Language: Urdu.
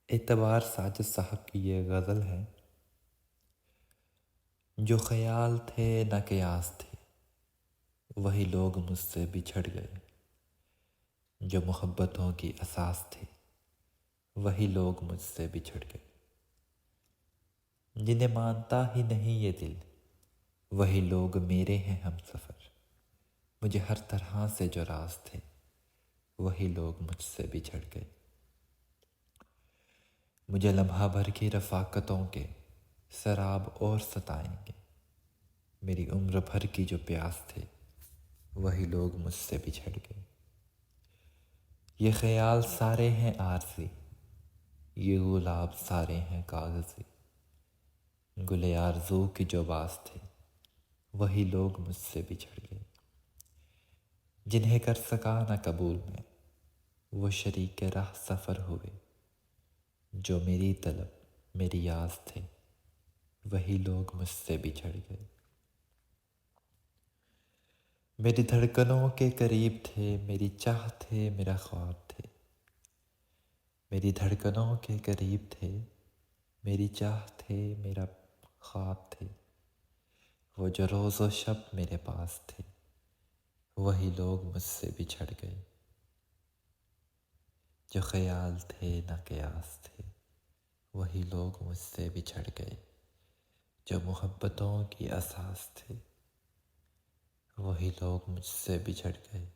اعتبار ساجد صاحب کی یہ غزل ہے۔ جو خیال تھے نہ قیاس تھے، وہی لوگ مجھ سے بچھڑ گئے۔ جو محبتوں کی اساس تھے، وہی لوگ مجھ سے بچھڑ گئے۔ جنہیں مانتا ہی نہیں یہ دل، وہی لوگ میرے ہیں ہم سفر۔ مجھے ہر طرح سے جو راز تھے، وہی لوگ مجھ سے بچھڑ گئے۔ مجھے لمحہ بھر کی رفاقتوں کے سراب اور ستائیں گے۔ میری عمر بھر کی جو پیاس تھے، وہی لوگ مجھ سے بچھڑ گئے۔ یہ خیال سارے ہیں عارضی، یہ گلاب سارے ہیں کاغذی۔ گل آرزو کی جو باز تھے، وہی لوگ مجھ سے بچھڑ گئے۔ جنہیں کر سکا نہ قبول میں، وہ شریک راہ سفر ہوئے۔ جو میری طلب میری آز تھے، وہی لوگ مجھ سے بچھڑ گئے۔ میری دھڑکنوں کے قریب تھے، میری چاہ تھے میرا خواب تھے۔ میری دھڑکنوں کے قریب تھے، میری چاہ تھے میرا خواب تھے۔ وہ جو روز و شب میرے پاس تھے، وہی لوگ مجھ سے بچھڑ گئے۔ جو خیال تھے نہ قیاس تھے، وہی لوگ مجھ سے بچھڑ گئے۔ جو محبتوں کی اساس تھے، وہی لوگ مجھ سے بچھڑ گئے۔